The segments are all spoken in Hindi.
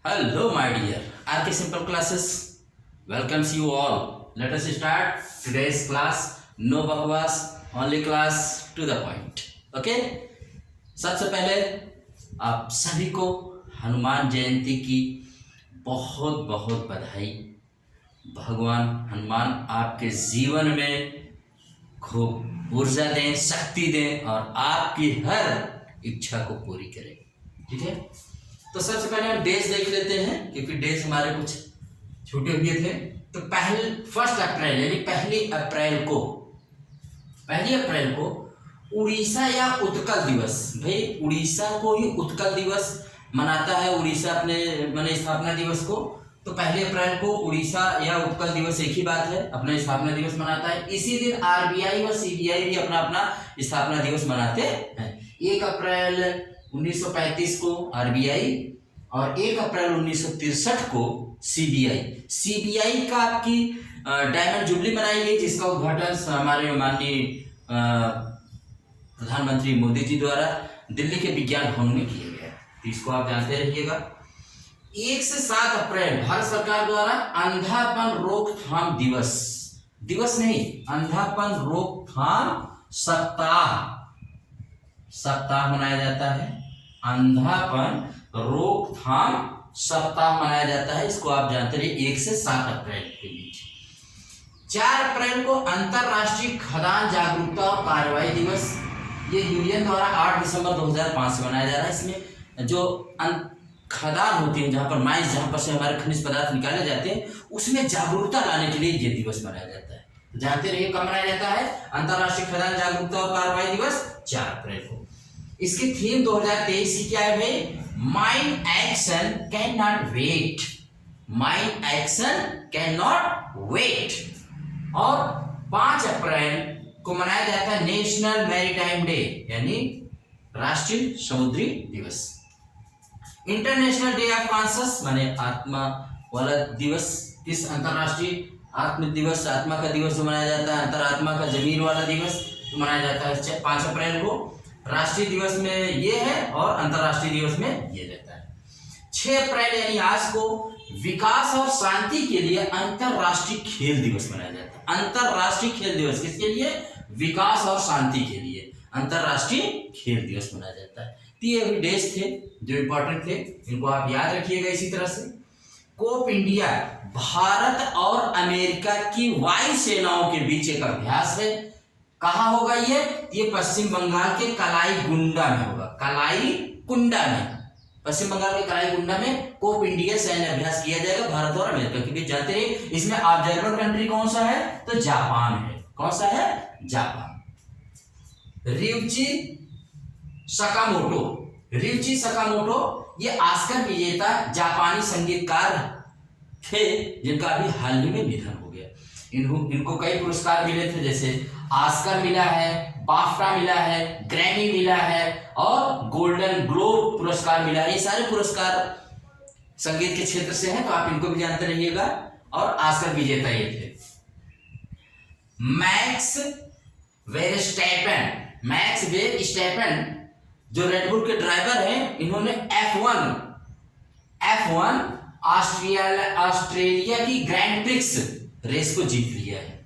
Hello, my dear RK Simple Classes. Welcomes you all. Let us start today's class. No bakwas, only class to the point. Okay? सबसे पहले आप सभी को हनुमान जयंती की बहुत बहुत बधाई। भगवान हनुमान आपके जीवन में खूब ऊर्जा दें, शक्ति दें और आपकी हर इच्छा को पूरी करें। ठीक है, तो सबसे पहले हम डेज देख लेते हैं क्योंकि डेज हमारे कुछ छूटे हुए थे। तो फर्स्ट अप्रैल यानी पहली अप्रैल को उड़ीसा या उत्कल दिवस, भाई उड़ीसा को ही उत्कल दिवस मनाता है, उड़ीसा अपने स्थापना दिवस को। तो पहली अप्रैल को उड़ीसा या उत्कल दिवस एक ही बात है, अपना स्थापना दिवस मनाता है। इसी दिन आरबीआई व सीबीआई भी अपना अपना स्थापना दिवस मनाते हैं। 1 अप्रैल 1935 को आरबीआई और 1 अप्रैल 1963 को सीबीआई का आपकी डायमंड जुबली मनाई गई, जिसका उद्घाटन हमारे माननीय प्रधानमंत्री मोदी जी द्वारा दिल्ली के विज्ञान भवन में किया गया। तो इसको आप जानते रहिएगा। 1 से 7 अप्रैल भारत सरकार द्वारा अंधापन रोकथाम दिवस नहीं, अंधापन रोकथाम सप्ताह मनाया जाता है। अंधापन रोकथाम सप्ताह मनाया जाता है, इसको आप जानते रहिए। 1 से 7 अप्रैल के बीच। 4 अप्रैल को अंतरराष्ट्रीय खदान जागरूकता और कार्रवाई दिवस, ये यूनियन द्वारा 8 दिसंबर 2005 से मनाया जा रहा है। इसमें जो खदान होती है, जहाँ पर माइंस, जहाँ पर से हमारे खनिज पदार्थ निकाले जाते हैं, उसमें जागरूकता लाने के लिए ये दिवस मनाया जाता है। जानते रहिए कब मनाया जाता है अंतरराष्ट्रीय खदान जागरूकता और कार्रवाई दिवस, 4 अप्रैल को। इसकी थीम 2023 की क्या है भाई? Mind action can not wait. Mind action can not wait. और 5 अप्रैल को मनाया जाता है नेशनल मैरीटाइम डे, यानी राष्ट्रीय समुद्री दिवस। इंटरनेशनल डे ऑफ कॉन्शस माने आत्मा वाला दिवस। किस अंतरराष्ट्रीय आत्म दिवस, आत्मा का दिवस जो मनाया जाता है, अंतरात्मा का जमीन वाला दिवस तो मनाया जाता है 5 अप्रैल को। राष्ट्रीय दिवस में ये है और अंतरराष्ट्रीय दिवस में ये रहता है। 6 अप्रैल यानी आज को विकास और शांति के लिए अंतरराष्ट्रीय खेल दिवस मनाया जाता है। अंतरराष्ट्रीय खेल दिवस किसके लिए? विकास और शांति के लिए अंतरराष्ट्रीय खेल दिवस मनाया जाता है। तो ये भी डेज थे जो इंपॉर्टेंट थे, इनको आप याद रखिएगा। इसी तरह से कोप इंडिया भारत और अमेरिका की वायु सेनाओं के बीच एक अभ्यास है। कहाँ होगा ये पश्चिम बंगाल के कलाईकुंडा में होगा। कलाईकुंडा में, पश्चिम बंगाल के कलाईकुंडा में कोप इंडिया सैन्य अभ्यास किया जाएगा भारत और अमेरिका के बीच। जानते रहिए इसमें ऑब्जर्वर कंट्री कौन सा है? तो जापान है। कौन सा है? जापान। रियुची सकामोटो ये ऑस्कर विजेता जापानी संगीतकार थे, जिनका अभी हाल ही में निधन हो गया। इनको कई पुरस्कार मिले थे, जैसे ऑस्कर मिला है, बाफ्टा मिला है, ग्रैमी मिला है और गोल्डन ग्लोब पुरस्कार मिला है। ये सारे पुरस्कार संगीत के क्षेत्र से हैं, तो आप इनको भी जानते रहिएगा। और ऑस्कर विजेता ये थे। मैक्स वेरस्टैपेन जो रेडबुल के ड्राइवर हैं, इन्होंने F1 ऑस्ट्रेलिया की ग्रैंड प्रिक्स रेस को जीत लिया है।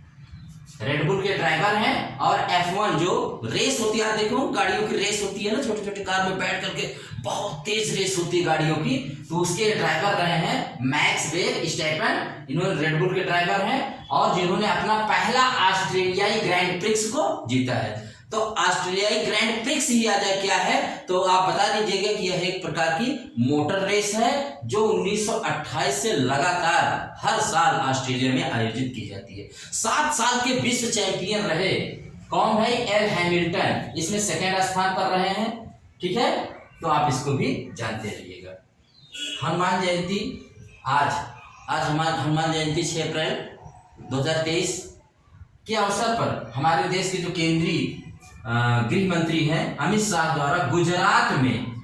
रेडबुल के ड्राइवर हैं और F1 जो रेस होती है, आप देखो गाड़ियों की रेस होती है ना, छोटे छोटे कार में बैठ करके बहुत तेज रेस होती है गाड़ियों की, तो उसके ड्राइवर रहे हैं मैक्स वेरस्टैपेन। इन्होंने रेडबुल के ड्राइवर हैं और जिन्होंने अपना पहला ऑस्ट्रेलियाई ग्रैंड प्रिक्स को जीता है। तो ऑस्ट्रेलियाई ग्रैंड प्रिक्स ही याद है क्या है? तो आप बता दीजिएगा कि यह एक प्रकार की मोटर रेस है जो 1928 से लगातार हर साल ऑस्ट्रेलिया में आयोजित की जाती है। 7 साल के विश्व चैंपियन रहे कौन भाई? एल हैमिल्टन, इसमें 2nd स्थान पर रहे हैं। ठीक है, तो आप इसको भी जानते रहिएगा। हनुमान जयंती आज हमारी हनुमान जयंती 6 अप्रैल 2023 के अवसर पर हमारे देश के जो केंद्रीय गृह मंत्री हैं अमित शाह द्वारा गुजरात में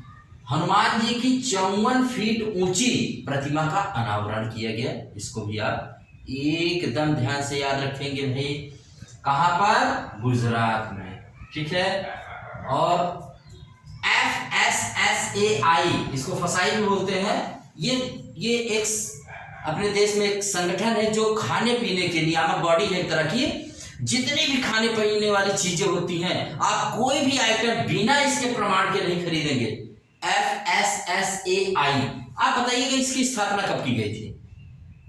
हनुमान जी की 54 फीट ऊंची प्रतिमा का अनावरण किया गया। इसको भी आप एकदम ध्यान से याद रखेंगे भाई। कहां पर? गुजरात में। ठीक है। और FSS FSSAI, इसको फसाई भी बोलते हैं। ये एक अपने देश में एक संगठन है जो खाने पीने के नियामक बॉडी है एक तरह की। जितनी भी खाने पीने वाली चीजें होती हैं, आप कोई भी आइटम बिना इसके प्रमाण के नहीं खरीदेंगे। FSSAI, आप बताइएगा इसकी स्थापना कब की गई थी?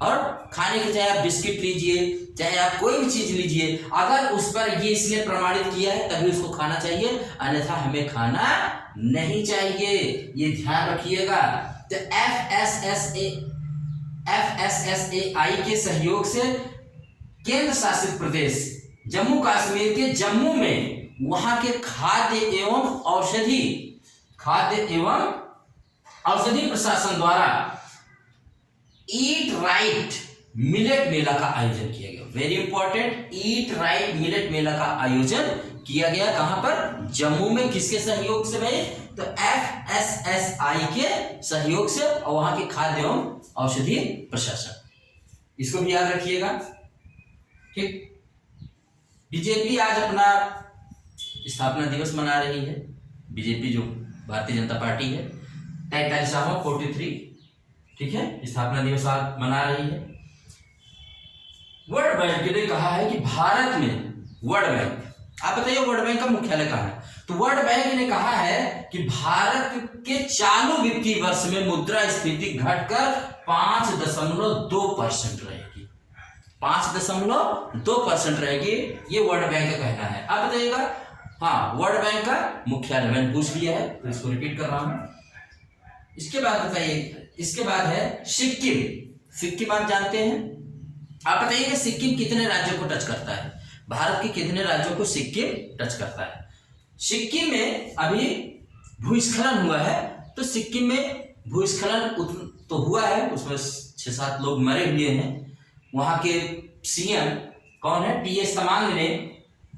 और खाने के, चाहे आप बिस्किट लीजिए, चाहे आप कोई भी चीज लीजिए, अगर उस पर ये इसने प्रमाणित किया है तभी उसको खाना चाहिए, अन्यथा हमें खाना नहीं चाहिए। ये ध्यान रखिएगा। तो FSSAI के सहयोग से केंद्र शासित प्रदेश जम्मू कश्मीर के जम्मू में वहां के खाद्य एवं औषधि प्रशासन द्वारा ईट राइट मिलेट मेला का आयोजन किया गया। Very important, eat right millet mela का आयोजन किया गया। कहां पर? जम्मू में। किसके सहयोग से भाई? तो FSSAI के सहयोग से, और वहां के खाद्य एवं औषधि प्रशासन। इसको भी याद रखिएगा। ठीक। बीजेपी आज अपना स्थापना दिवस मना रही है। बीजेपी जो भारतीय जनता पार्टी है, 43, ठीक है, स्थापना दिवस आज मना रही है। वर्ल्ड बैंक ने कहा है कि भारत में वर्ल्ड बैंक, आप बताइए वर्ल्ड बैंक का मुख्यालय कहाँ है? तो वर्ल्ड बैंक ने कहा है कि भारत के चालू वित्तीय वर्ष में मुद्रास्फीति घटकर 5.2% रहेगी। 5.2% रहेगी, ये वर्ल्ड बैंक का कहना है। आप बताइएगा। हाँ, वर्ल्ड बैंक का मुख्यालय मैंने पूछ लिया है, तो इसको रिपीट कर रहा हूं। इसके बाद बताइए, इसके बाद है सिक्किम। सिक्किम आप जानते हैं? आप बताइए कि सिक्किम कितने राज्यों को टच करता है? भारत के कितने राज्यों को सिक्किम टच करता है? सिक्किम में अभी भूस्खलन हुआ है, तो सिक्किम में भूस्खलन तो हुआ है, उसमें 6-7 लोग मरे हुए हैं। वहां के सीएम कौन है? TS तमांग ने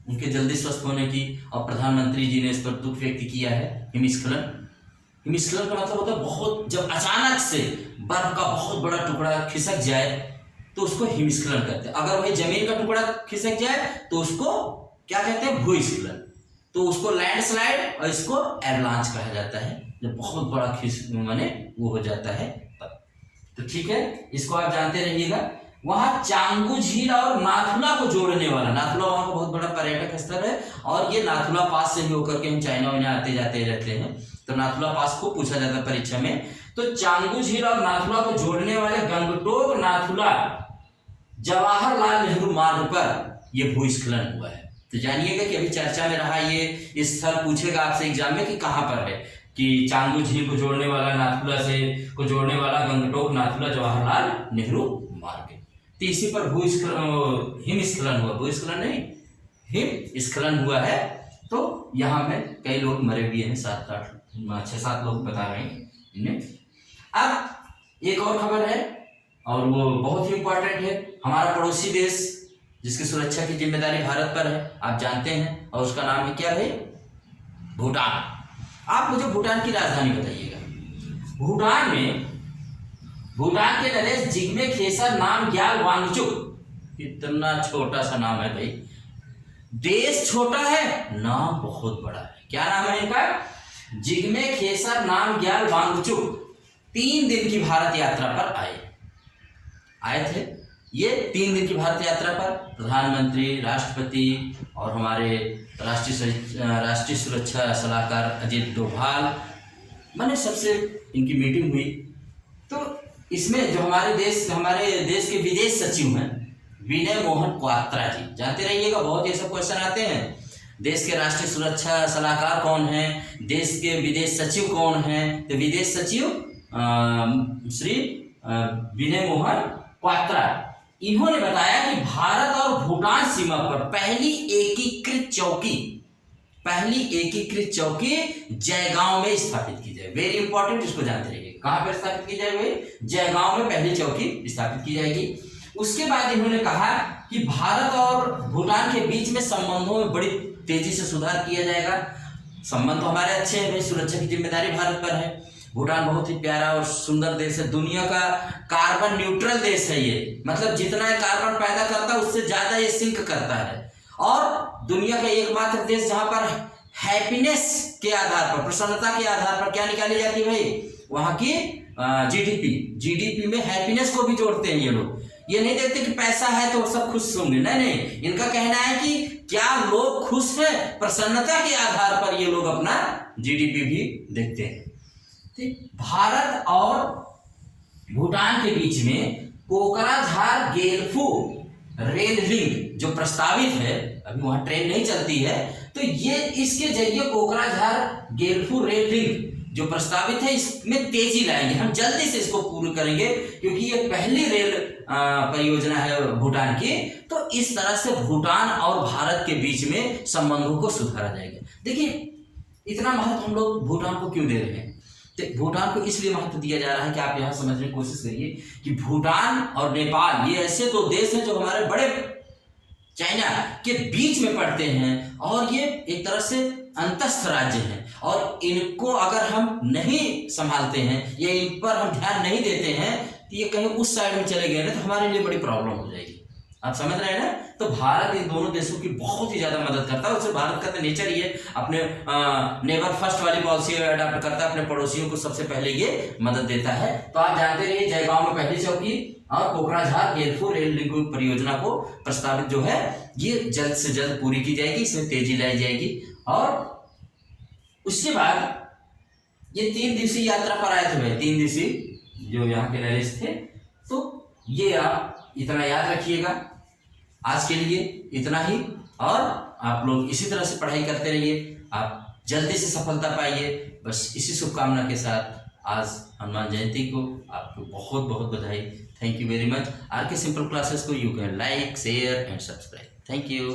उनके जल्दी स्वस्थ होने की, और प्रधानमंत्री जी ने इस पर दुख व्यक्त किया है। हिमस्खलन का मतलब होता है बहुत, जब अचानक से बर्फ का बहुत बड़ा टुकड़ा खिसक जाए तो उसको हिमस्खलन कहते हैं। अगर वही जमीन का टुकड़ा खिसक जाए तो उसको क्या कहते हैं? भूस्खलन। तो उसको लैंडस्लाइड और इसको एवलांच कहा जाता है, जब बहुत बड़ा माने वो हो जाता है तब। तो ठीक है, इसको आप जानते रहिएगा। वहां चांगू झील और नाथुला को जोड़ने वाला, नाथुला वहां का बहुत बड़ा पर्यटक स्थल है, और ये नाथुला पास से ही होकर के हम चाइना वाइना आते जाते रहते हैं, तो नाथुला पास को पूछा जाता है परीक्षा में। तो चांगू झील और नाथुला को जोड़ने वाले गंगटोक नाथुला जवाहरलाल नेहरू मार्ग पर यह भूस्खलन हुआ है। तो जानिएगा कि अभी चर्चा में रहा ये स्थल, पूछेगा आपसे एग्जाम में कि कहां पर है, कि चांगू झील को जोड़ने वाला नाथुला से को जोड़ने वाला गंगटोक नाथुला जवाहरलाल नेहरू मार्ग। तो इसी पर हिमस्खलन हुआ, भूस्खलन नहीं, हिमस्खलन हुआ है। तो यहाँ में कई लोग मरे हुए हैं, 6-7 लोग बता रहे हैं इन्हें। अब एक और खबर है, और वो बहुत ही इंपॉर्टेंट है। हमारा पड़ोसी देश जिसकी सुरक्षा की जिम्मेदारी भारत पर है, आप जानते हैं, और उसका नाम है क्या भाई? भूटान। आप मुझे भूटान की राजधानी बताइएगा। भूटान के नरेश जिग्मे खेसर नामग्याल वांगचुक। इतना छोटा सा नाम है भाई, देश छोटा है, नाम बहुत बड़ा है। क्या नाम है इनका? जिग्मे खेसर नामग्याल वांगचुक 3 दिन की भारत यात्रा पर आए थे। ये 3 दिन की भारत यात्रा पर प्रधानमंत्री, राष्ट्रपति और हमारे राष्ट्रीय सुरक्षा सलाहकार अजीत डोभाल, मैंने सबसे इनकी मीटिंग हुई। तो इसमें जो हमारे देश के विदेश सचिव हैं विनय मोहन क्वात्रा जी, जानते रहिएगा, बहुत ऐसे क्वेश्चन आते हैं। देश के राष्ट्रीय सुरक्षा सलाहकार कौन है, देश के विदेश सचिव कौन है? तो विदेश सचिव श्री विनय मोहन क्वात्रा, इन्होंने बताया कि भारत और भूटान सीमा पर पहली एकीकृत चौकी जयगांव में स्थापित की जाए। वेरी इंपॉर्टेंट, इसको जानते रहिए। कहां पर स्थापित की जाएगी? जयगांव में पहली चौकी स्थापित की जाएगी। उसके बाद इन्होंने कहा कि भारत और भूटान के बीच में संबंधों में बड़ी तेजी से सुधार किया जाएगा। संबंध तो हमारे अच्छे हैं भाई, सुरक्षा की जिम्मेदारी भारत पर है। भूटान बहुत ही प्यारा और सुंदर देश है, दुनिया का कार्बन न्यूट्रल देश है ये, मतलब जितना ये कार्बन पैदा करता है उससे ज्यादा ये सिंक करता है, और दुनिया का एकमात्र देश जहां पर हैप्पीनेस के आधार पर, प्रसन्नता के आधार पर क्या निकाली जाती है भाई, वहां की जीडीपी में हैप्पीनेस को भी जोड़ते हैं ये लोग। ये नहीं देखते कि पैसा है तो सब खुश होंगे, नहीं नहीं, इनका कहना है कि क्या लोग खुश हैं, प्रसन्नता के आधार पर ये लोग अपना जीडीपी भी देखते हैं। ठीक, भारत और भूटान के बीच में कोकराझार गेलफू रेल लिंक जो प्रस्तावित है, अभी वहां ट्रेन नहीं चलती है, तो ये इसके जरिए कोकराझार गेलफू रेल लिंक जो प्रस्तावित है इसमें तेजी लाएंगे, हम जल्दी से इसको पूर्ण करेंगे, क्योंकि ये पहली रेल परियोजना है भूटान की। तो इस तरह से भूटान और भारत के बीच में संबंधों को सुधारा जाएगा। देखिए इतना महत्व हम लोग भूटान को क्यों दे रहे हैं, तो भूटान को इसलिए महत्व दिया जा रहा है कि आप यहाँ समझने की कोशिश करिए कि भूटान और नेपाल ये ऐसे दो देश हैं जो हमारे बड़े चाइना के बीच में पड़ते हैं, और ये एक तरह से अंतस्थ राज्य हैं, और इनको अगर हम नहीं संभालते हैं या इन पर हम ध्यान नहीं देते हैं तो ये कहीं उस साइड में चले गए ना तो हमारे लिए बड़ी प्रॉब्लम हो जाएगी। आप समझ रहे हैं ना। तो भारत इन दोनों देशों की बहुत ही ज्यादा मदद करता है। उससे भारत का तो नेचर ही है, अपने नेबर फर्स्ट वाली पॉलिसी अडॉप्ट करता है, अपने पड़ोसियों को सबसे पहले ये मदद देता है। तो आप जानते रहिए जयगांव में पहली चौकी और कोकराझार गेलफू रेल लिंक परियोजना को प्रस्तावित जो है ये जल्द से जल्द पूरी की जाएगी, इसमें तेजी लाई जाएगी। और उसके बाद ये 3 दिवसीय यात्रा पर आए थे भाई, 3 दिवसीय जो यहाँ के नरेश थे। तो ये आप इतना याद रखिएगा, आज के लिए इतना ही, और आप लोग इसी तरह से पढ़ाई करते रहिए, आप जल्दी से सफलता पाइए। बस इसी शुभकामना के साथ आज हनुमान जयंती को आपको बहुत बहुत बधाई। Thank you very much. R K simple classes को you can like, share and subscribe. Thank you.